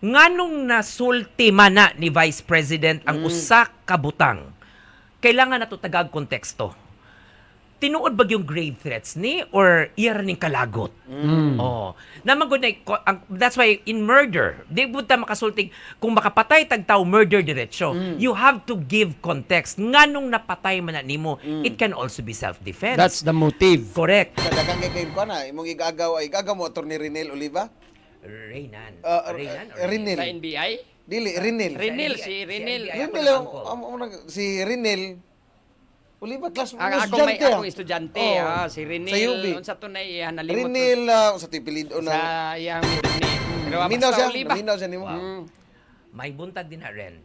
nganong nasulti man na ni Vice President ang usa ka butang, kailangan nato tagag konteksto. Tinuod ba yung grave threats ni or iya ning kalagot? Oh. Naman gud that's why in murder, di buta makasulting kung makapatay tag tawo murder diretso. You have to give context. Nganong napatay man na nimo, it can also be self-defense. That's the motive. Correct. Dagang kay ko na imong igagaw mo Attorney Renel Oliva. Reynan. Reynan or Renel. Sa NBI? Dili Renel. Renel, si Renel. NBI. Renel si Renel Oliva class mo Akong estudyante, si Renel. Sa UB. Unsa to na nalimot. Renel sa tipilid o na. Sa iyang ni. Pero Minaw basta siya, Oliva. minaw siya nimo. May buntag din na rin.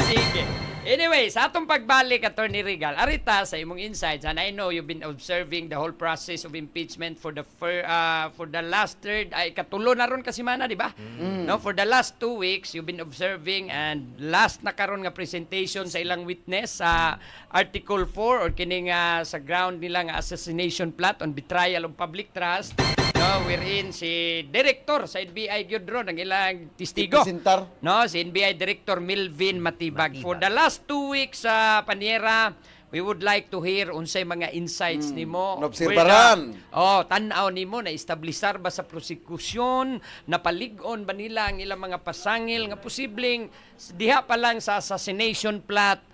Sige. Anyway, sa atong pagbalik, Attorney Regal, arita sa imong insights, and I know you've been observing the whole process of impeachment for the last katulo na ron kasi mana, di ba? No, for the last 2 weeks, you've been observing, and last na karon nga presentation sa ilang witness sa Article 4 or kining sa ground nila nga assassination plot on betrayal of public trust. No, wherein si Director sa NBI gyud ron ang ilang testigo. Presentar. No, si NBI Director Milvin Matibag. For the last 2 weeks sa Paniera, we would like to hear unsay mga insights nimo. Naobserbaran. Tan-aw nimo na establisar ba sa prosekusyon, napalig-on ba nila ang ilang mga pasangil nga posibleng diha pa lang sa assassination plot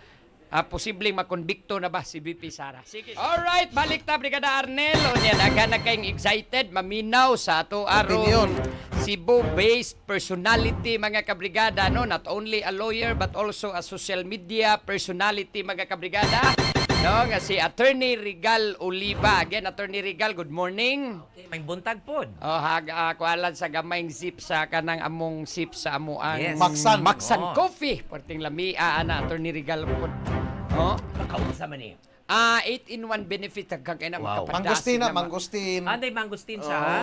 posibleng makonbikto na ba si VP Sara? Sige. Alright, balik ta Brigada Arnel. Unya daghan na kayong excited, maminaw sa ato aron Cebu-based personality mga kabrigada, no? Not only a lawyer but also a social media personality mga kabrigada. No, nga si Attorney Regal Oliva. Again, Attorney Regal, good morning. Okay, may buntag pod. Kualan sa gamayng sip sa kanang among sip sa amo ang Yes. Maxan Oh. Coffee. Perting lamia ana Attorney Regal pod. Oh. Kaunsa man ni. 8-in-1 benefit kag kay na Wow. makapadasi Mangustin naman. mangustin. Anday mangustin siya. Ha?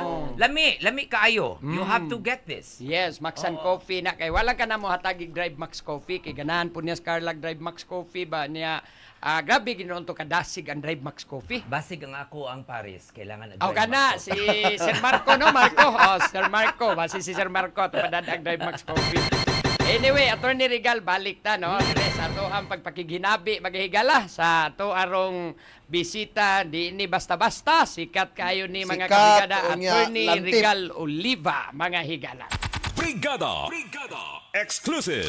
Lami kaayo. You have to get this. Yes, Maxan Coffee na kay wala ka na mo hatagig Drive Max Coffee kay ganahan po niya Scarlag Drive Max Coffee ba niya grabe ginoon to kadasig ang Drive Max Coffee. Basig ang ako ang Paris. Kailangan Kana si Sir Marco no Marco. Sir Marco, basi si Sir Marco tupadad ang Drive Max Coffee. Anyway, Attorney Regal, balik ta, no? Sa ato ang pagpakiginabi, maghihigala sa ato arong bisita, di ni basta-basta, sikat kayo ni mga kabigada, Attorney Regal Oliva, mga higala. Brigada Exclusive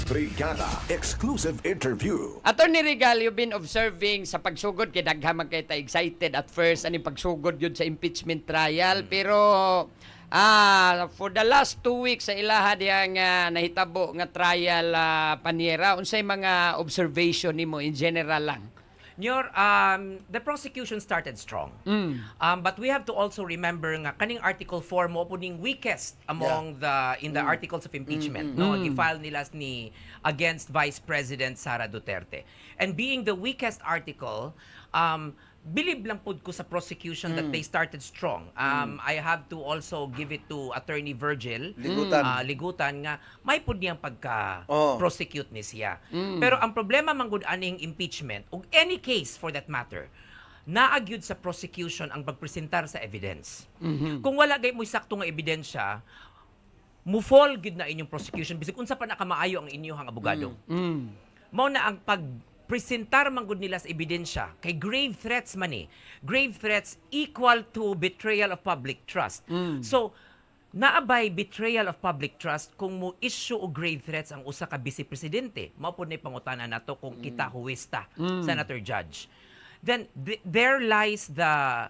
Brigada Exclusive Interview. Attorney Regal, you've been observing sa pagsugod, kay daghaman kay ta excited at first, aning pagsugod yun sa impeachment trial, pero for the last 2 weeks sa ilaha diyang nahitabo nga trial Paniera, unsay mga observation nimo in general lang? The prosecution started strong. But we have to also remember nga kaning Article 4 mo po ning weakest among in the articles of impeachment. No, gifile nila ni against Vice President Sara Duterte. And being the weakest article, believe lang pod ko sa prosecution that they started strong. I have to also give it to Attorney Virgil Ligutan nga may pod niyang pagka-prosecute ni siya. Pero ang problema man gud aning impeachment ug any case for that matter, naagyud sa prosecution ang pagpresentar sa evidence. Kung wala gay mo sakto nga ebidensya, mo-fall gid na inyong prosecution bisag unsa pa nakamaayo ang inyong abogado. Mao na ang presentar man gud nila sa ebidensya kay grave threats man ni. Grave threats equal to betrayal of public trust. So naabay betrayal of public trust kung mo issue og grave threats ang usa ka vice presidente. Mao pud nay pangutana nato kung kita huwesta, Senator Judge. Then there lies the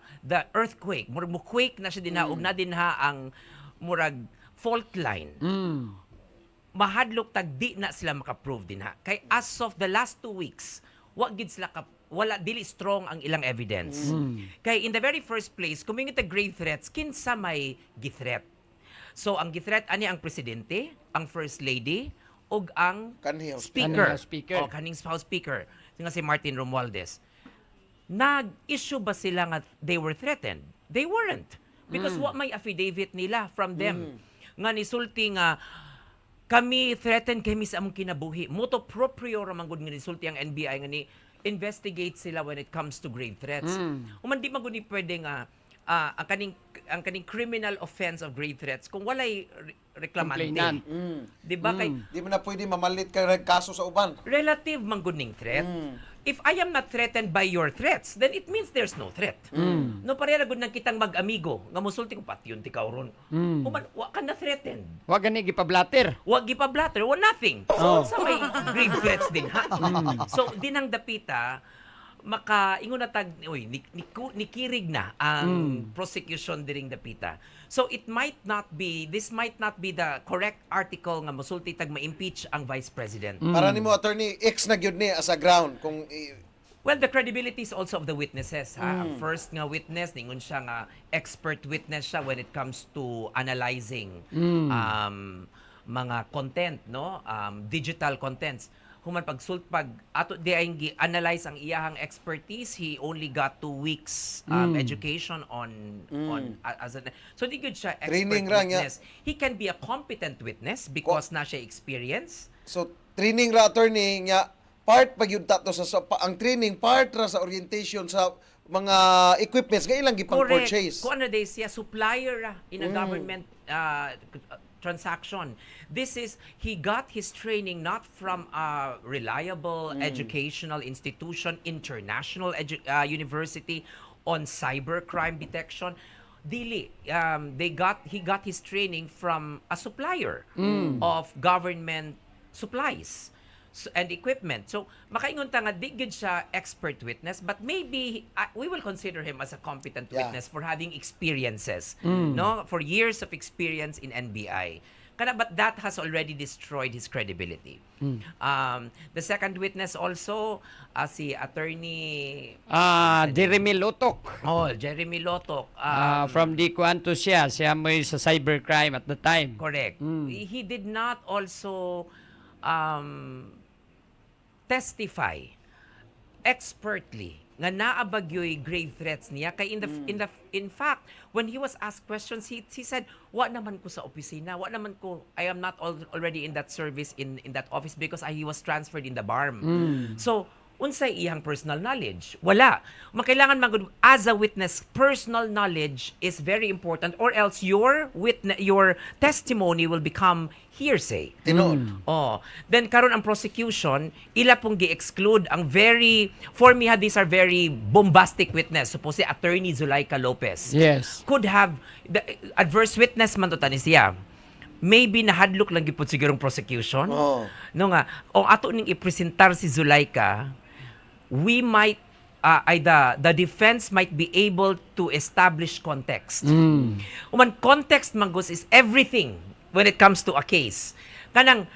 earthquake. Murag mo quake na siya dinaog na dinha ang murag fault line. Mahadlok tag di na sila makaprove din ha. Kay as of the last 2 weeks, wala dili strong ang ilang evidence. Kay in the very first place, kumingit the grave threats kinsa may githreat. So ang githreat ani ang presidente, ang first lady ug ang speaker. O kaning House Speaker, nga si Martin Romualdez. Nag-issue ba sila nga they were threatened? They weren't. Because what may affidavit nila from them nga nisulti nga kami threatened kami sa among kinabuhi. Moto proprio ramang gud nga resulti ang NBI nga ni investigate sila when it comes to grave threats. Uman di man gud ni pwede nga ang kaning criminal offense of grave threats kung walay reklamante. Complainant. Di ba kay Di mo na pwede mamalit ka ng kaso sa uban. relative mangguning threat. If I am not threatened by your threats, then it means there's no threat. No pareha gud nang kitang mag-amigo nga musulti ko pati yun tikaw ron. Human wa ka na threatened. Wa gani gipablatter. Wag gipablatter, wa nothing. So sa may grave threats din ha. So dinang dapita makaingon na tag nikirig na ang prosecution diring dapita. So this might not be the correct article nga musulti tag ma-impeach ang vice president. Para nimo attorney X na gyud ni as a ground kung Well, the credibility is also of the witnesses. Ha? Ang first nga witness, ningon siya nga expert witness siya when it comes to analyzing mga content, no? Digital contents. Human pag ato di ay analyze ang iyahang expertise, he only got 2 weeks education on as a, so di good siya expert Training ra niya. witness. He can be a competent witness because na siya experience. so training ra attorney nya part pag yun tato ang training part ra sa orientation sa mga equipments nga ilang gipang Correct. purchase. Kung ano day siya, supplier in a government transaction. He got his training not from a reliable educational institution, international university on cybercrime detection. Dili, he got his training from a supplier of government supplies and equipment. So, makaingon ta nga di gyud siya expert witness, but maybe we will consider him as a competent Yeah. witness for having experiences, no, for years of experience in NBI. But that has already destroyed his credibility. The second witness also, si attorney Jeremy Lotok. Jeremy Lotok. From the Quanto siya mo sa cybercrime at the time. Correct. He did not also testify expertly nga naabagyoy grave threats niya kay in fact when he was asked questions he said wa naman ko sa opisina, wa naman ko, I am not already in that service in that office because he was transferred in the BARM. So unsay iyang personal knowledge? Wala. Makailangan as a witness, personal knowledge is very important or else your testimony will become hearsay. Tinuod. Then karon ang prosecution, ila pong gi-exclude ang for me these are very bombastic witness. Suppose si Attorney Zulaika Lopez Yes. could have the adverse witness man to tani siya. Maybe nahadlok lang gipud sigurong prosecution. No nga, o ato ning ipresentar si Zulaika, we might the defense might be able to establish context. Context manggos is everything when it comes to a case. Kanang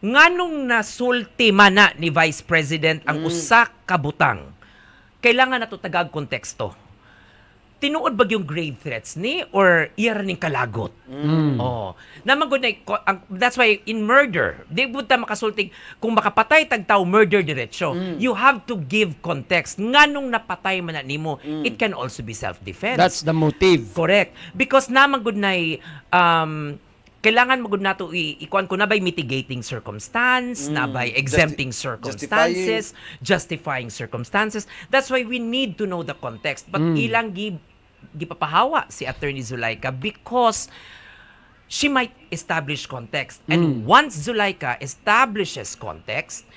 nganong nasulti mana ni Vice President ang usa ka butang. Kailangan nato tagag konteksto. Tinuod ba yung grave threats ni or iya ra ning kalagot? Namagod na that's why in murder, di buta makasultig kung makapatay tag tao murder diretso. You have to give context. Nganong napatay man na nimo? It can also be self-defense. That's the motive. Correct. Because namagod na kailangan magud nato ikuan ko na by mitigating circumstance, na by exempting circumstances, justifying circumstances. That's why we need to know the context. But ilang gipapahawa si Attorney Zulaika because she might establish context. And once Zulaika establishes context,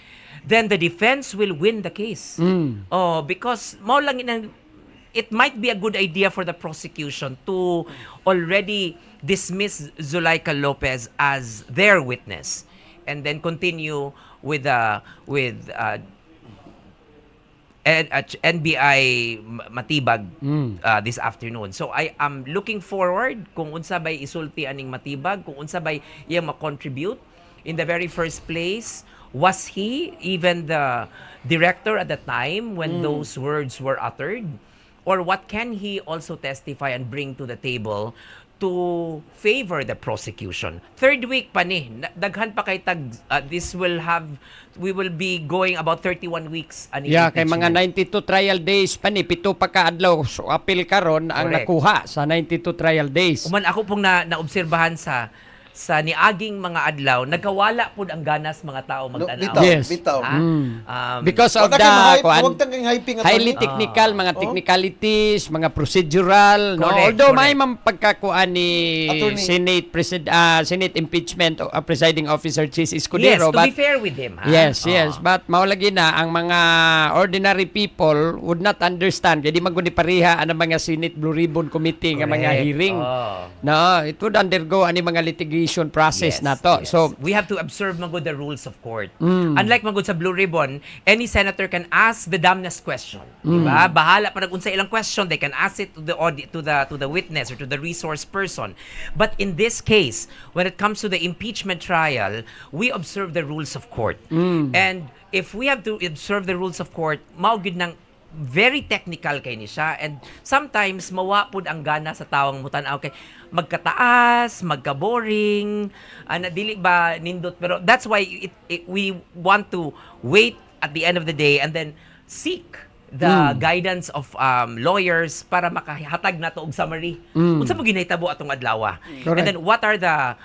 then the defense will win the case. Because it might be a good idea for the prosecution to already dismiss Zulaika Lopez as their witness and then continue with NBI Matibag this afternoon. So I am looking forward kung unsa bay isulti aning Matibag, kung unsa bay iya ma-contribute. In the very first place, was he even the director at the time when those words were uttered? Or what can he also testify and bring to the table to favor the prosecution? Third week pa ni, daghan pa kay tag, we will be going about 31 weeks. Yeah, kay mga 92 trial days pa ni, pito pa kaadlaw. So, appeal karon ang Correct. nakuha sa 92 trial days. Uman ako pong naobserbahan sa sa niaging mga adlaw nagkawala pud ang ganas mga tao No, magtanaw. bitaw, Yes. bitaw. Because of Wala the kay ma-hype, kuan, huwag tang hyping attorney. highly technical, mga technicalities, mga procedural, no? Correct, Although may correct. pagkakuan ni Attorney. Senate impeachment presiding officer Chis Yes, Escudero, to be fair with him. Ha? Yes, yes. But maulagi na, ang mga ordinary people would not understand. Kaya di maguni pariha ang mga Senate Blue Ribbon Committee nga mga Correct. hearing. No, it would undergo ani mga litigation process Yes, na to. yes. So, we have to observe magud the rules of court. Unlike magud sa Blue Ribbon, any senator can ask the damnest question. Diba? Bahala pa nagunsa ilang question, they can ask it to the witness or to the resource person. But in this case, when it comes to the impeachment trial, we observe the rules of court. And if we have to observe the rules of court, mao gid nang very technical kay ni siya, and sometimes mawapod ang gana sa tawang mutan-aw kay magkataas, magka-boring, dili ba nindot, pero that's why we want to wait at the end of the day and then seek the guidance of lawyers para makahatag nato og summary. Unsa mo ginahitabo atong adlaw? And then what are the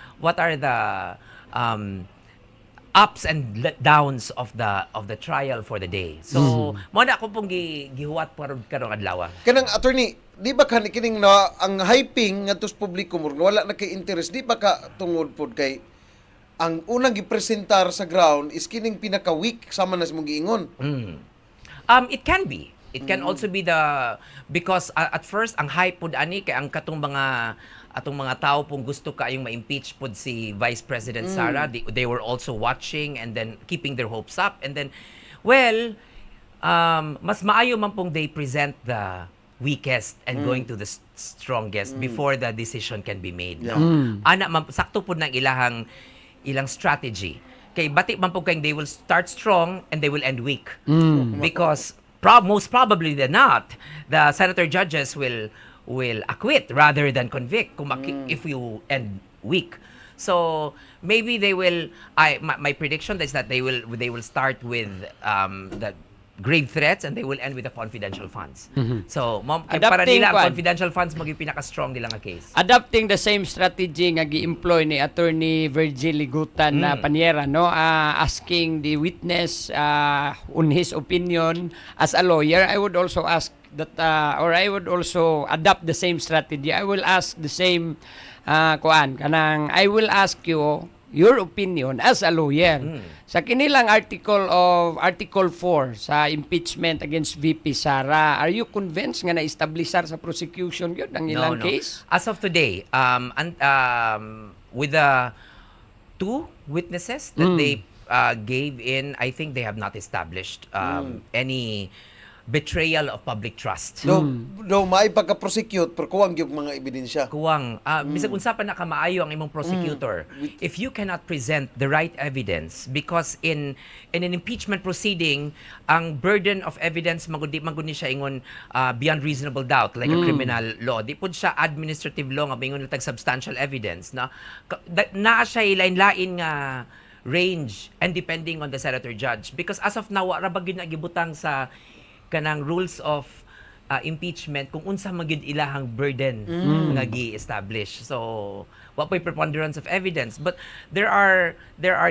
ups and downs of the trial for the day. So, mo na ako pong gihuwat karong adlaw. Kanang attorney, di ba kining na ang hyping ngadto sa publiko mo wala na kay interest, di ba ka tungod pod kay ang unang gipresentar sa ground is kining pinaka weak sama na sa mong giingon. It can be. It can also be because at first ang hype pud ani kay ang katong mga tao pong gusto kaayong ma-impeach pud si Vice President Sara, they were also watching and then keeping their hopes up, and then mas maayo man pong they present the weakest and going to the strongest before the decision can be made. No? Ana sakto pud ng ilang strategy. Kay bati man po kayong they will start strong and they will end weak. Because most probably than not, the senator judges will acquit rather than convict if you end weak. So maybe they will. My prediction is that they will start with the grave threats and they will end with the confidential funds. So para Adapting nila ang kwan. confidential funds maging pinaka-strong nila nga case. adapting the same strategy nga gi-employ ni Attorney Virgil Ligutan na Paniera, no, asking the witness on his opinion as a lawyer. I would also ask that or I would also adopt the same strategy. I will ask the same kanang I will ask you your opinion as a lawyer sa kinilang Article 4 sa impeachment against VP Sara. Are you convinced nga na-establisar sa prosecution yun ang ilang case? As of today, with the two witnesses that they gave in, I think they have not established any betrayal of public trust. No may pagka-prosecute pero kuwang gyud mga ebidensya. Kuwang, bisag unsa pa na kamaayo ang imong prosecutor, if you cannot present the right evidence, because in an impeachment proceeding, ang burden of evidence magudi siya ingon beyond reasonable doubt, like a criminal law. Di pud siya administrative law nga ingon tag substantial evidence na naa siya lain-lain nga range and depending on the senator judge, because as of now ra ba gyud nagibutang sa kanang rules of impeachment kung unsa magyud ilahang burden nga gi-establish. So wa pay preponderance of evidence, but there are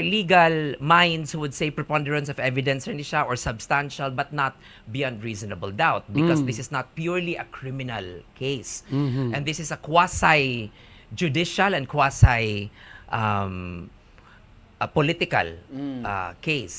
legal minds who would say preponderance of evidence rin siya or substantial but not beyond reasonable doubt, because this is not purely a criminal case, and this is a quasi judicial and quasi a political case.